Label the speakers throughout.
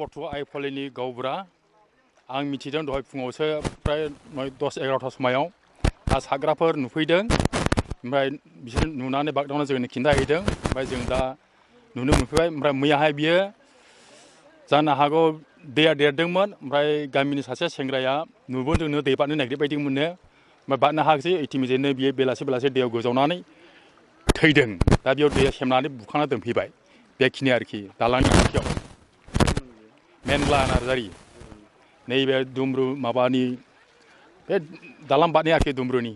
Speaker 1: मर्थ आइ फलेनि गावबुरा आं मिथिदों दहाय फुङावसो प्राय 10-11ता समायाव साग्राफोर नुफैदों ओमफ्राय बिसोर नुनानै बागदावना जोंनो खिन्थाहैदों ओमफ्राय जों दा नुनो मोनफैबाय ओमफ्राय मैयाहाय बियो जानो हागौ दैया देरदोंमोन ओमफ्राय गामिनि सासे सेंग्राया नुबोदोंनो दै बारनो नागिरनाय बायदि मोनो ओमफ्राय बारनो हायाखिसै इटिमयेनो बियो बेलासे दैयाव गोजावनानै थैदों दा बेयाव दैया सेमनानै बुखांना दोनफैबाय बेखिनि आरोखि दालांनि खाथियाव मेनला नार्जारि नैबे दुमब्रु माबानि बे दालां बारनाय आरोखि दुमब्रुनि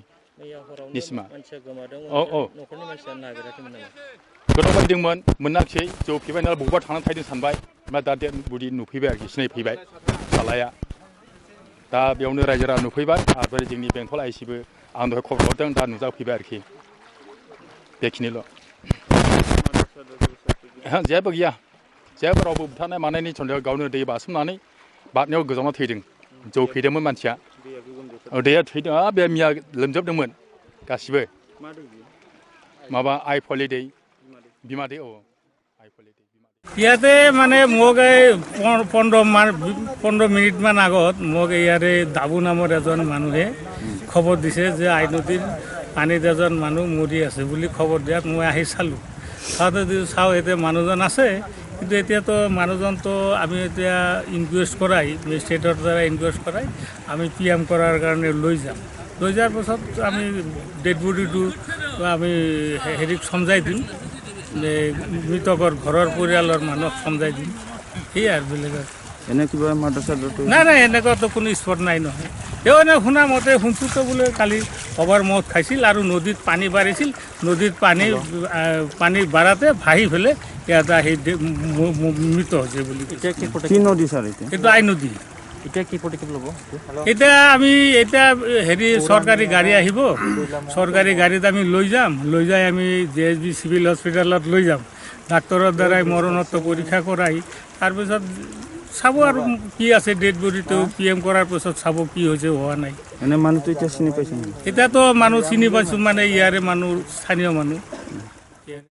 Speaker 1: निसिमा गोदावबायदोंमोन मोनाखिसै जौ फेबाय नालाय बबेबा थांनानै थायदों सानबाय ओमफ्राय दा डेड बडि नुफैबाय आरोखि सिनायफैबाय फिसालाया दा बेयावनो रायजो राजा नुफैबाय आरो जोंनि बेंटल आइसिबो आं दहाय खबर हरदों दा नुजाफैबाय आरोखि बेखिनिल' जेबो गैया जेबो रावबो बुथारनाय मानायनि सन्देह गावनो दै बासोमनानै बारनायाव गोजावना थैदों जौ फेदोंमोन मानसिया दैया थैदों बे मिया लोमजोबदोंमन गासिबो माबा आइ फले दै बिमा दै आइ फले दै
Speaker 2: ইয়াতে মানে মোক এই 15 মিনিটমান আগত মোক ইয়াৰে দাবু নামৰ এজন মানুহে খবৰ দিছে যে আই নদীৰ পানীত এজন মানুহ মৰি আছে বুলি খবৰ দিয়াত মই আহি চালোঁ চাওঁ এতিয়া মানুহজন আছে কিন্তু এতিয়াতো মানুহজনতো আমি এতিয়া ইনকুৱেষ্ট কৰাই ষ্টেটৰ দ্বাৰা ইনকুৱেষ্ট কৰাই আমি PM কৰাৰ কাৰণে লৈ যাম লৈ যোৱাৰ পাছত আমি ডেড বডিটো আমি হেৰিক সমজাই দিম মৃতকৰ ঘৰৰ পৰিয়ালৰ মানুহক সমজাই দিম সেয়াই আৰু বেলেগ
Speaker 3: এনে কিবা মাদ্ৰাছাটো
Speaker 2: নাই এনেকুৱাতো কোনো স্পট নাই নহয় তেওঁ এনে শুনা মতে শুনছোঁতো বোলে কালি অভাৰ মদ খাইছিল আৰু নদীত পানী বাঢ়িছিল নদীত পানী বাঢ়াতে ভাহি পেলাই ইয়াত আহি মৃত হৈছে বুলি
Speaker 3: কি নদী ছাৰ
Speaker 2: এইটো আই নদী
Speaker 3: এতিয়া কি পদক্ষেপ ল'ব
Speaker 2: এতিয়া আমি হেৰি চৰকাৰী গাড়ী আহিব চৰকাৰী গাড়ীত আমি লৈ যাম লৈ যাই আমি JSB চিভিল হস্পিটেলত লৈ যাম ডাক্তৰৰ দ্বাৰাই মৰণোত্তৰ পৰীক্ষা কৰাই তাৰপিছত চাব আৰু কি আছে ডেড বডিটো PM কৰাৰ পিছত চাব কি হৈছে হোৱা নাই
Speaker 3: এনে মানুহটো এতিয়া চিনি পাইছে
Speaker 2: এতিয়াতো মানুহ চিনি পাইছোঁ মানে ইয়াৰে মানুহ স্থানীয় মানুহ